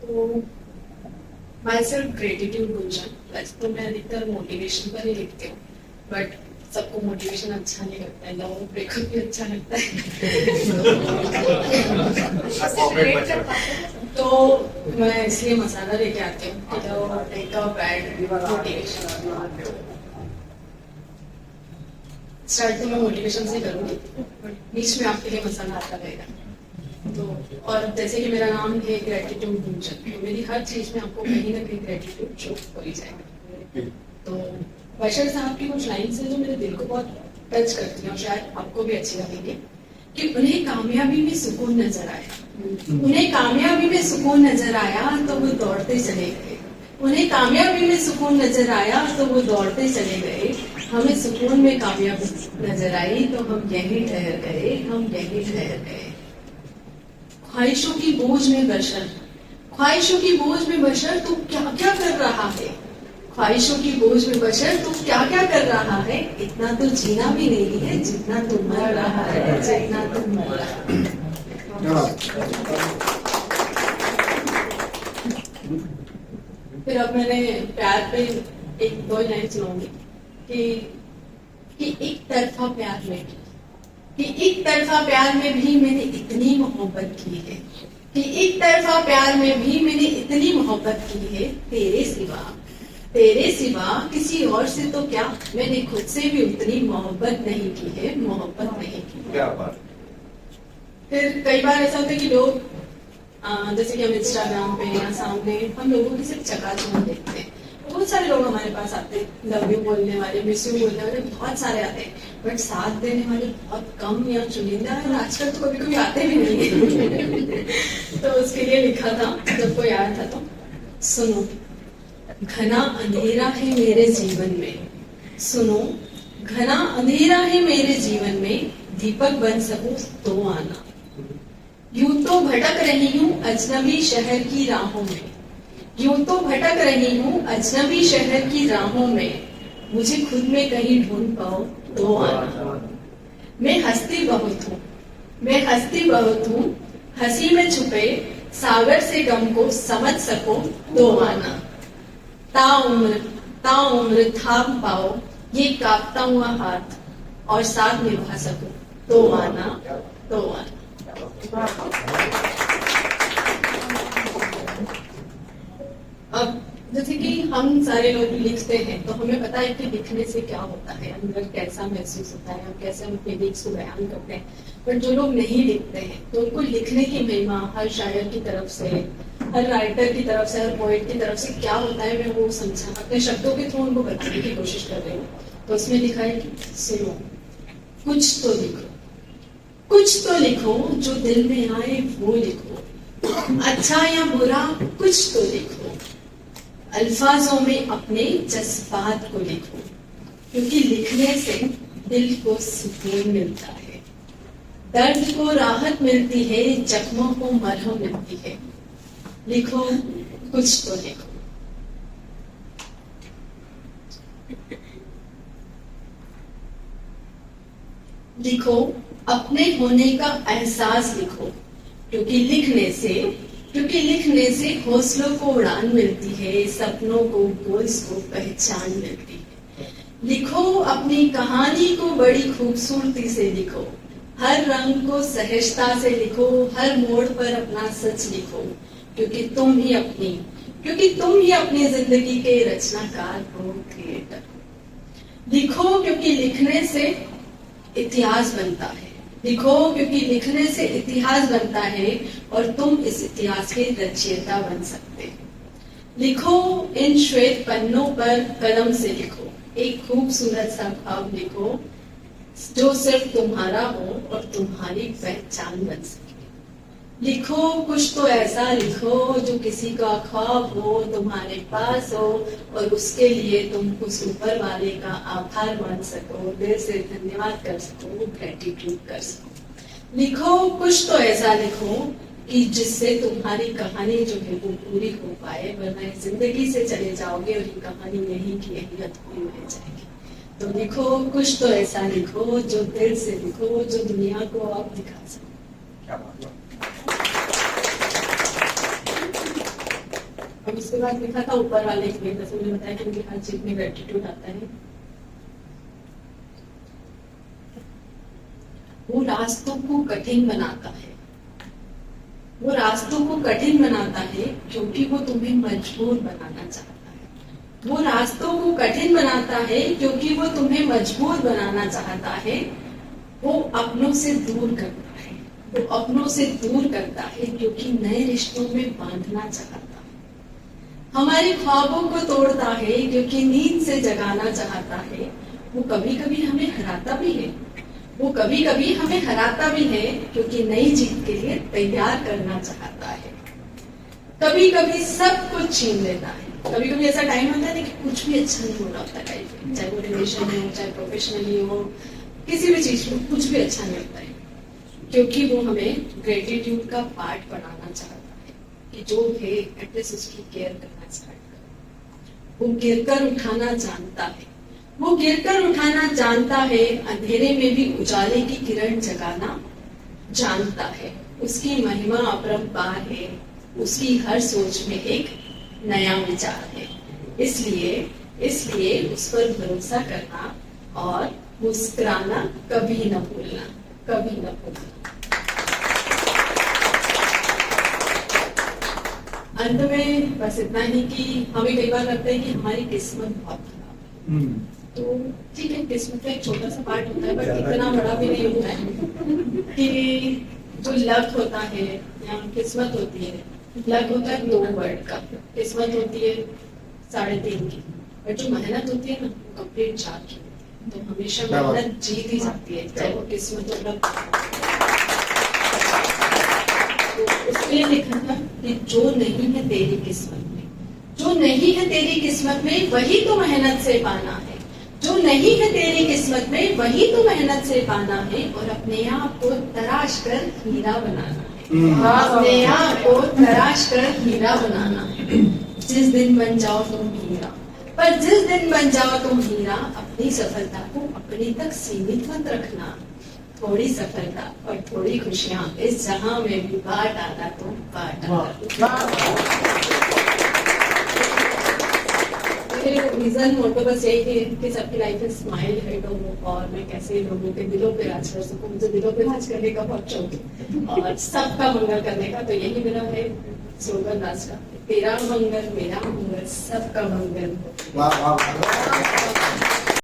तो my self gratitude Gunjan. वैसे तो मैं अधिकतर मोटिवेशन पर ही लिखती हूँ, बट सबको मोटिवेशन अच्छा नहीं लगता है, लव ब्रेकअप भी अच्छा लगता है। तो मैं इसलिए मसाला लेके आती हूँ कि love breakup and motivation. Start तो मैं मोटिवेशन से करूँगी, बीच में आपके लिए मसाला आता रहेगा। तो और जैसे कि मेरा नाम है ग्रेटिट्यूड गुंजन, तो मेरी हर चीज में आपको कहीं ना कहीं ग्रेटिट्यूड शो हो ही जाएगा। तो बशर साहब की कुछ लाइन्स है जो मेरे दिल को बहुत टच करती हैं और शायद आपको भी अच्छी लगेंगी। कि उन्हें कामयाबी में सुकून नजर आया, उन्हें कामयाबी में सुकून नजर आया तो वो दौड़ते चले गए। उन्हें कामयाबी में सुकून नजर आया तो वो दौड़ते चले गए। हमें सुकून में कामयाबी नजर आई तो हम यहीं ठहर गए, हम यहीं ठहर गए। ख्वाहिशों की बोझ में बशर, ख्वाहिशों की बोझ में बशर तू क्या क्या कर रहा है। ख्वाहिशों की बोझ में बशर तू क्या क्या कर रहा है। इतना तो जीना भी नहीं है जितना तू मर रहा है, जितना तू मर रहा है। फिर अब मैंने प्यार पे एक दो लाइन सुनाऊंगी कि एक तरफा प्यार में, कि एक तरफा प्यार में भी मैंने इतनी मोहब्बत की है, कि एक तरफा प्यार में भी मैंने इतनी मोहब्बत की है। तेरे सिवा किसी और से तो क्या, मैंने खुद से भी उतनी मोहब्बत नहीं की है, मोहब्बत नहीं की है। क्या बात। फिर कई बार ऐसा होता है कि लोग जैसे कि हम इंस्टाग्राम पे या सामने हम लोगों की सिर्फ चकाचौंध देखते हैं। बहुत सारे लोग हमारे पास आते हैं, लव यू बोलने वाले, मिस यू बोलने वाले बहुत सारे आते हैं, बट साथ देने वाले बहुत कम या चुनिंदा है, और आजकल तो कभी कभी आते भी नहीं है। तो उसके लिए लिखा था, जब कोई आया था तो सुनो घना अंधेरा है मेरे जीवन में, सुनो घना अंधेरा है मेरे जीवन में, दीपक बन सकूं तो आना। यूं तो भटक रही हूँ अजनबी शहर की राहों में, यूं तो भटक रही हूँ अजनबी शहर की राहों में, मुझे खुद में कहीं ढूंढ पाओ तो आना। मैं हंसती बहुत हूँ, मैं हंसती बहुत हूँ, हंसी में छुपे सागर से गम को समझ सको तो आना। ताउम्र थाम पाओ ये कांपता हुआ हाथ, और साथ निभा सको तो आना, तो आना। अब जैसे कि हम सारे लोग लिखते हैं तो हमें पता है कि लिखने से क्या होता है, अंदर कैसा महसूस होता है, हम कैसे हम फीलिंग्स को बयान करते हैं। पर जो लोग नहीं लिखते हैं तो उनको लिखने की महिमा हर शायर की तरफ से, हर राइटर की तरफ से, हर पोएट की तरफ से क्या होता है, मैं वो समझा अपने शब्दों के थ्रू उनको बताने की कोशिश कर रही हूँ। तो उसमें लिखा है कि सुनो कुछ तो लिखो, कुछ तो लिखो, जो दिल में आए वो लिखो, अच्छा या बुरा कुछ तो लिखो, अल्फाजों में अपने जज्बात को लिखो, क्योंकि लिखने से दिल को सुकून मिलता है, दर्द को राहत मिलती है, जख्मों को मरहम मिलती है। लिखो कुछ तो लिखो। लिखो अपने होने का एहसास लिखो, क्योंकि लिखने से हौसलों को उड़ान मिलती है, सपनों को, गोल्स को पहचान मिलती है। लिखो अपनी कहानी को बड़ी खूबसूरती से लिखो, हर रंग को सहजता से लिखो, हर मोड़ पर अपना सच लिखो, क्योंकि तुम ही अपनी जिंदगी के रचनाकार हो, क्रिएटर हो। लिखो क्योंकि लिखने से इतिहास बनता है, लिखो क्योंकि लिखने से इतिहास बनता है और तुम इस इतिहास के रचयिता बन सकते हो। लिखो इन श्वेत पन्नों पर कलम से लिखो, एक खूबसूरत सा ख्वाब लिखो जो सिर्फ तुम्हारा हो और तुम्हारी पहचान बन सके। लिखो कुछ तो ऐसा लिखो जो किसी का ख्वाब हो, तुम्हारे पास हो, और उसके लिए तुम उस ऊपर वाले का आभार मान सको, दिल से धन्यवाद कर सको, ग्रेटिट्यूड कर सको। लिखो कुछ तो ऐसा लिखो कि जिससे तुम्हारी कहानी जो है वो पूरी हो पाए, वरना जिंदगी से चले जाओगे और ये कहानी यहीं की यहीं अधूरी रह जाएगी। तो लिखो कुछ तो ऐसा लिखो जो दिल से लिखो, जो दुनिया को आप दिखा सको। और उसके बाद लिखा था ऊपर वाले के लिए, जैसे मैंने बताया कि मुझे हर चीज में ग्रेटिट्यूड आता है। वो रास्तों को कठिन बनाता है, वो रास्तों को कठिन बनाता है क्योंकि वो तुम्हें मजबूर बनाना चाहता है। वो रास्तों को कठिन बनाता है क्योंकि वो तुम्हें मजबूर बनाना चाहता है। वो अपनों से दूर करता है, वो अपनों से दूर करता है क्योंकि नए रिश्तों में बांधना चाहता है। हमारे ख्वाबों को तोड़ता है क्योंकि नींद से जगाना चाहता है। वो कभी कभी हमें हराता भी है, वो कभी कभी हमें हराता भी है क्योंकि नई जीत के लिए तैयार करना चाहता है। कभी कभी सब कुछ छीन लेता है। कभी कभी ऐसा टाइम होता है ना कि कुछ भी अच्छा नहीं हो रहा होता लाइफ में, चाहे वो रिलेशन हो, चाहे प्रोफेशनली हो, किसी भी चीज में कुछ भी अच्छा नहीं होता है, क्योंकि वो हमें ग्रेटिट्यूड का पार्ट बनाना चाहता है कि जो है एटलीस्ट उसकी केयर करना स्टार्ट करो। वो गिर कर उठाना जानता है, वो गिरकर उठाना जानता है। अंधेरे में भी उजाले की किरण जगाना जानता है। उसकी महिमा अपरंपार है, उसकी हर सोच में एक नया विचार है। इसलिए उस पर भरोसा करना और मुस्कुराना कभी न भूलना, कभी न भूलना। अंत में बस इतना ही कि हमें कई बार लगता है कि हमारी किस्मत बहुत खराब है, तो ठीक है, किस्मत का एक छोटा सा पार्ट होता है, बट इतना बड़ा भी नहीं होता है कि जो लक होता है या किस्मत होती है। लक होता है 2 वर्ड का, किस्मत होती है 3.5 की, बट जो मेहनत होती है ना वो कंप्लीट 4 की होती है। तो हमेशा मेहनत जीत ही जाती है, चाहे वो किस्मत हो। तो उसमें लिखा था कि जो नहीं है तेरी किस्मत में, जो नहीं है तेरी किस्मत में वही तो मेहनत से पाना है। जो नहीं है तेरी किस्मत में वही तो मेहनत से पाना है। और अपने आप को तराश कर हीरा बनाना है, अपने आप को तराश कर हीरा बनाना है। जिस दिन बन जाओ तुम हीरा, पर जिस दिन बन जाओ तुम हीरा, अपनी सफलता को अपने तक सीमित मत रखना। थोड़ी सफलता और थोड़ी खुशियां इस जहां में भी बांट आना तुम बांट आना। रीजन मोटो बस यही है कि सबकी लाइफ में स्माइल हेड हो और मैं कैसे लोगों के दिलों पे राज कर सकूं। मुझे दिलों पे राज करने का बहुत शौक है और सबका मंगल करने का। तो यही मेरा है स्लोगन आज का, तेरा मंगल मेरा मंगल सबका मंगल हो।